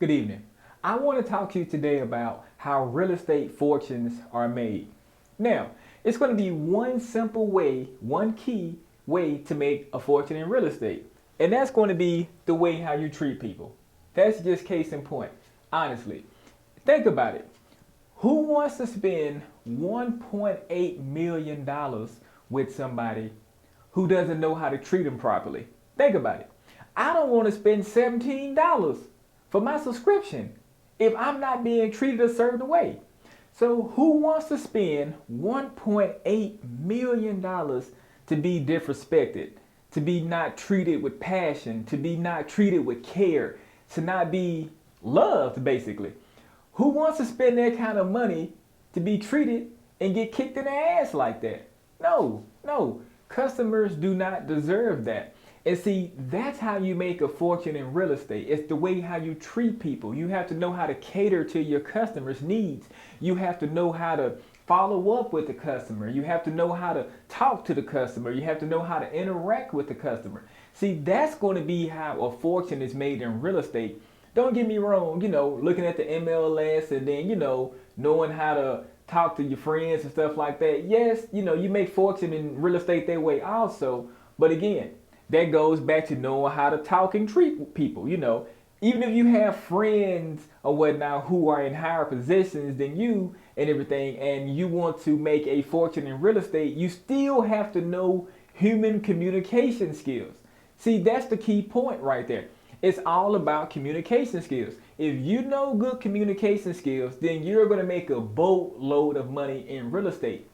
Good evening. I want to talk to you today about how real estate fortunes are made. Now, it's going to be one simple way, one key way to make a fortune in real estate. And that's going to be the way how you treat people. That's just case in point. Honestly, think about it. Who wants to spend $1.8 million with somebody who doesn't know how to treat them properly? Think about it. I don't want to spend $17 for my subscription if I'm not being treated a certain way. So who wants to spend $1.8 million to be disrespected, to be not treated with passion, to be not treated with care, to not be loved, basically? Who wants to spend that kind of money to be treated and get kicked in the ass like that? No, no. Customers do not deserve that. And see, that's how you make a fortune in real estate. It's the way how you treat people. You have to know how to cater to your customers' needs. You have to know how to follow up with the customer. You have to know how to talk to the customer. You have to know how to interact with the customer. See, that's going to be how a fortune is made in real estate. Don't get me wrong, looking at the MLS and then, knowing how to talk to your friends and stuff like that. Yes, you make fortune in real estate that way also. But again, that goes back to knowing how to talk and treat people. Even if you have friends or whatnot who are in higher positions than you and everything, and you want to make a fortune in real estate, you still have to know human communication skills. See, that's the key point right there. It's all about communication skills. If you know good communication skills, then you're going to make a boatload of money in real estate,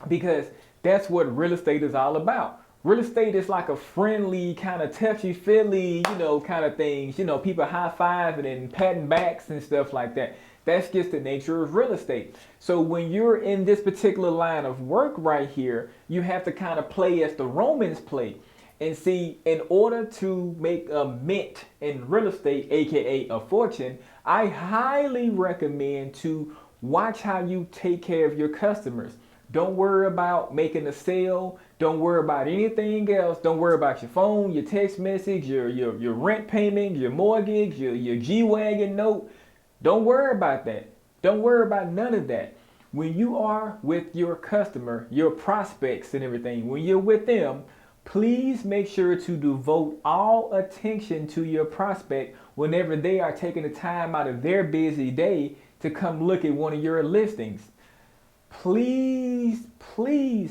because that's what real estate is all about. Real estate is like a friendly, kind of touchy-feely, kind of things. People high-fiving and patting backs and stuff like that. That's just the nature of real estate. So when you're in this particular line of work right here, you have to kind of play as the Romans play. And see, in order to make a mint in real estate, aka a fortune, I highly recommend to watch how you take care of your customers. Don't worry about making a sale. Don't worry about anything else. Don't worry about your phone, your text message, your rent payment, your mortgage, your G-Wagon note. Don't worry about that. Don't worry about none of that. When you are with your customer, your prospects and everything, when you're with them, please make sure to devote all attention to your prospect whenever they are taking the time out of their busy day to come look at one of your listings. Please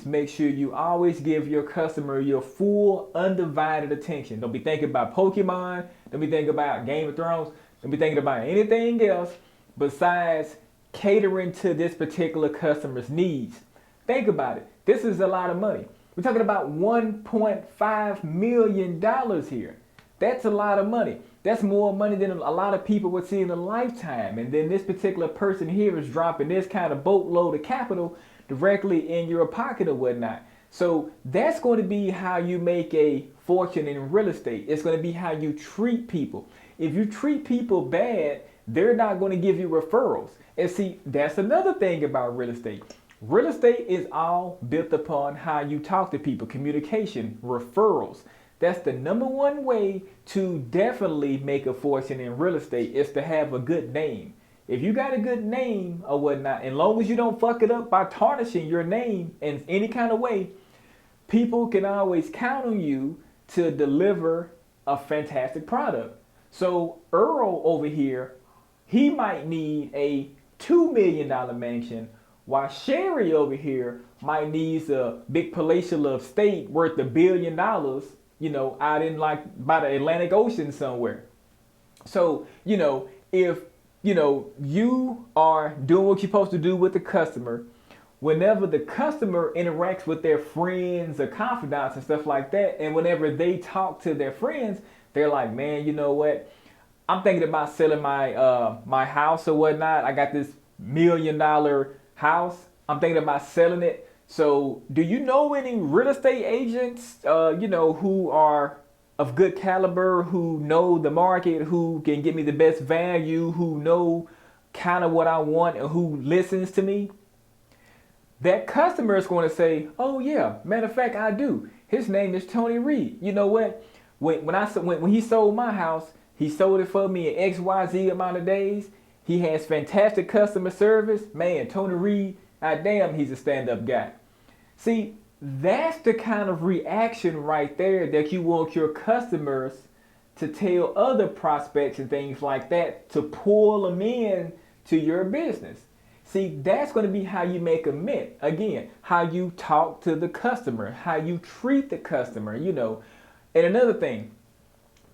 make sure you always give your customer your full undivided attention. Don't be thinking about Pokemon. Don't be thinking about Game of Thrones. Don't be thinking about anything else besides catering to this particular customer's needs. Think about it. This is a lot of money. We're talking about $1.5 million here. That's a lot of money. That's more money than a lot of people would see in a lifetime. And then this particular person here is dropping this kind of boatload of capital directly in your pocket or whatnot. So that's going to be how you make a fortune in real estate. It's going to be how you treat people. If you treat people bad, they're not going to give you referrals. And see, that's another thing about real estate. Real estate is all built upon how you talk to people, communication, referrals. That's the number one way to definitely make a fortune in real estate, is to have a good name. If you got a good name or whatnot, as long as you don't fuck it up by tarnishing your name in any kind of way, people can always count on you to deliver a fantastic product. So Earl over here, he might need a $2 million mansion, while Sherry over here might need a big palatial estate worth $1 billion, out in like by the Atlantic Ocean somewhere. So, if, you are doing what you're supposed to do with the customer, whenever the customer interacts with their friends or confidants and stuff like that, and whenever they talk to their friends, they're like, man, you know what? I'm thinking about selling my house or whatnot. I got this $1 million house. I'm thinking about selling it. So do you know any real estate agents, who are of good caliber, who know the market, who can give me the best value, who know kind of what I want, and who listens to me? That customer is going to say, oh yeah, matter of fact, I do. His name is Tony Reed. You know what? When he sold my house, He sold it for me in XYZ amount of days. He has fantastic customer service. Man, Tony Reed, damn, he's a stand-up guy. See, that's the kind of reaction right there that you want your customers to tell other prospects and things like that to pull them in to your business. See, that's going to be how you make a mint. Again, how you talk to the customer, how you treat the customer, you know. And another thing,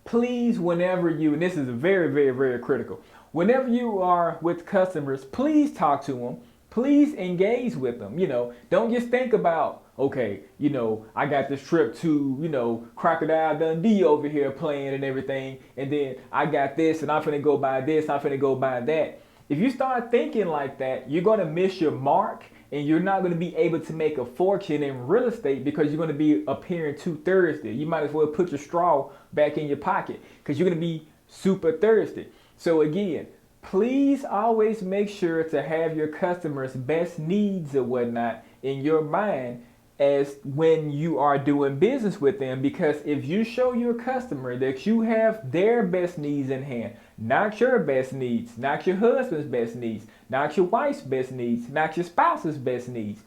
please, whenever you, and this is very, very, very critical, whenever you are with customers, please talk to them. Please engage with them. You know, don't just think about, okay, you know, I got this trip to, you know, Crocodile Dundee over here playing and everything. And then I got this and I'm finna go buy this, I'm finna go buy that. If you start thinking like that, you're going to miss your mark and you're not going to be able to make a fortune in real estate because you're going to be appearing too thirsty. You might as well put your straw back in your pocket because you're going to be super thirsty. So again, please always make sure to have your customers' best needs or whatnot in your mind as when you are doing business with them, because if you show your customer that you have their best needs in hand, not your best needs, not your husband's best needs, not your wife's best needs, not your spouse's best needs,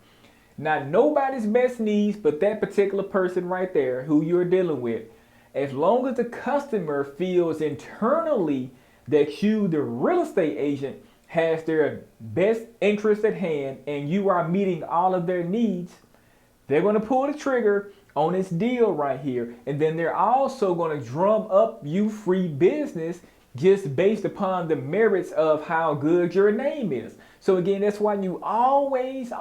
not nobody's best needs but that particular person right there who you're dealing with, as long as the customer feels internally that you, the real estate agent, has their best interest at hand and you are meeting all of their needs, they're going to pull the trigger on this deal right here. And then they're also going to drum up you free business just based upon the merits of how good your name is. So again, that's why you always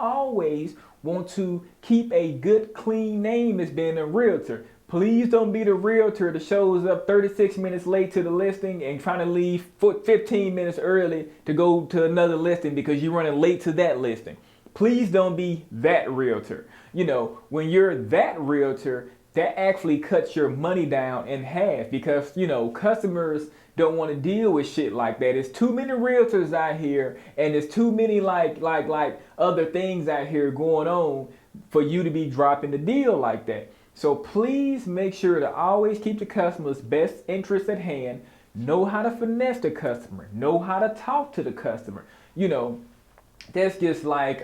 want to keep a good, clean name as being a realtor. Please don't be the realtor that shows up 36 minutes late to the listing and trying to leave 15 minutes early to go to another listing because you're running late to that listing. Please don't be that realtor. You know, when you're that realtor, that actually cuts your money down in half because, you know, customers don't want to deal with shit like that. There's too many realtors out here and there's too many like other things out here going on for you to be dropping the deal like that. So please make sure to always keep the customer's best interest at hand. Know how to finesse the customer. Know how to talk to the customer. You know, that's just like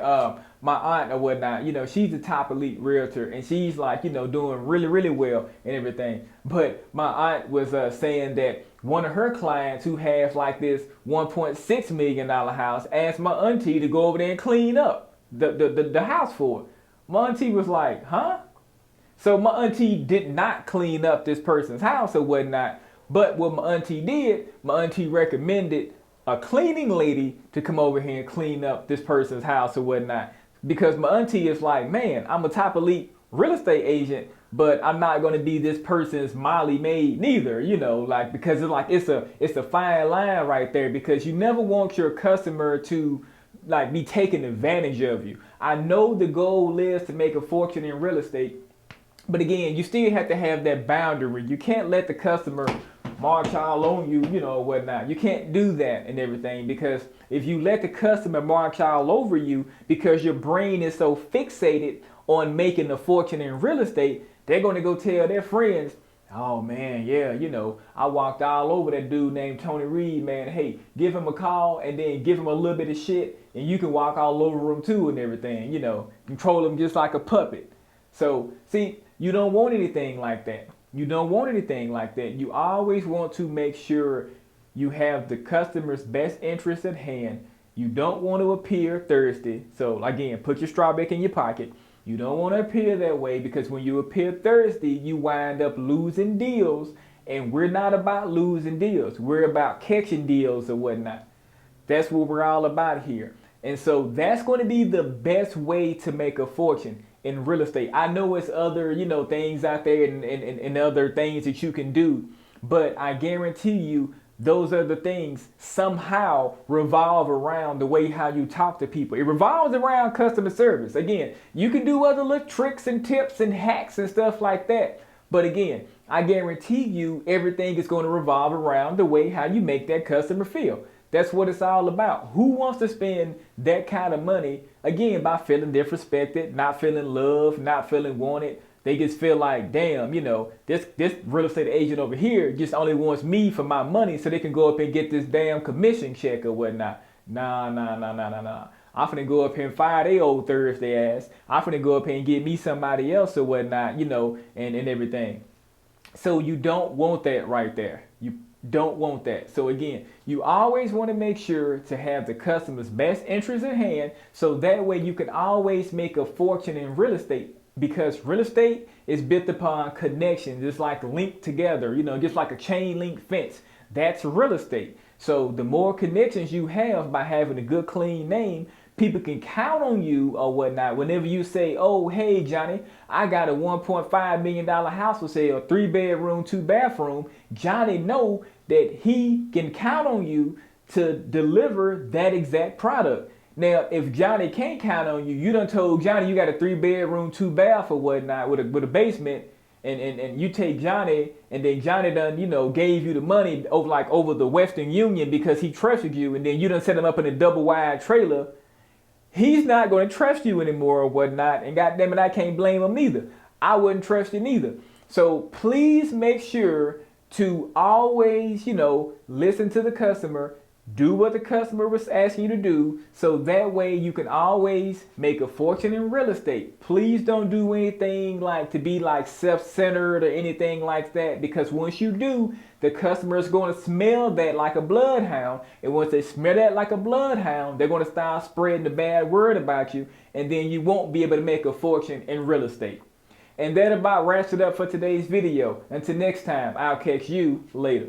my aunt or whatnot. You know, she's a top elite realtor and she's like, you know, doing really, really well and everything. But my aunt was saying that one of her clients who has like this $1.6 million house asked my auntie to go over there and clean up the house for her. My auntie was like, huh? So my auntie did not clean up this person's house or whatnot. But what my auntie did, my auntie recommended a cleaning lady to come over here and clean up this person's house or whatnot. Because my auntie is like, man, I'm a top elite real estate agent, but I'm not going to be this person's Molly maid neither, you know, like, because it's like, it's a fine line right there, because you never want your customer to like be taking advantage of you. I know the goal is to make a fortune in real estate, but again, you still have to have that boundary. You can't let the customer march all on you, you know, whatnot. You can't do that and everything, because if you let the customer march all over you because your brain is so fixated on making a fortune in real estate, they're going to go tell their friends, oh man, yeah, you know, I walked all over that dude named Tony Reed, man. Hey, give him a call and then give him a little bit of shit and you can walk all over him too and everything, you know, control him just like a puppet. So, see, you don't want anything like that. You don't want anything like that. You always want to make sure you have the customer's best interest at hand. You don't want to appear thirsty. So again, put your straw back in your pocket. You don't want to appear that way, because when you appear thirsty, you wind up losing deals. And we're not about losing deals. We're about catching deals or whatnot. That's what we're all about here. And so that's going to be the best way to make a fortune in real estate. I know it's other, you know, things out there and other things that you can do, but I guarantee you those other things somehow revolve around the way how you talk to people. It revolves around customer service. Again, you can do other little tricks and tips and hacks and stuff like that. But again, I guarantee you everything is going to revolve around the way how you make that customer feel. That's what it's all about. Who wants to spend that kind of money, again, by feeling disrespected, not feeling loved, not feeling wanted? they just feel like, damn, you know, this real estate agent over here just only wants me for my money so they can go up and get this damn commission check or whatnot. Nah. I'm finna go up here and fire they old Thursday ass. I'm finna go up here and get me somebody else or whatnot, you know, and everything. So you don't want that right there. You don't want that. So again, you always want to make sure to have the customer's best interest at hand, so that way you can always make a fortune in real estate, because real estate is built upon connections, just like linked together, you know, just like a chain link fence. That's real estate. So the more connections you have by having a good clean name, people can count on you or whatnot. Whenever you say, oh, hey, Johnny, I got a $1.5 million house for sale, 3-bedroom, 2-bathroom. Johnny know that he can count on you to deliver that exact product. Now, if Johnny can't count on you, you done told Johnny you got a 3-bedroom, 2-bath or whatnot with a basement, and you take Johnny, and then Johnny done, you know, gave you the money over the Western Union because he trusted you, and then you done set him up in a double wide trailer. He's not going to trust you anymore or whatnot. And goddamn it, I can't blame him neither. I wouldn't trust you neither. So please make sure to always, you know, listen to the customer. Do what the customer was asking you to do, so that way you can always make a fortune in real estate. Please don't do anything like to be like self-centered or anything like that, because once you do, the customer is going to smell that like a bloodhound. And once they smell that like a bloodhound, they're going to start spreading the bad word about you, and then you won't be able to make a fortune in real estate. And that about wraps it up for today's video. Until next time, I'll catch you later.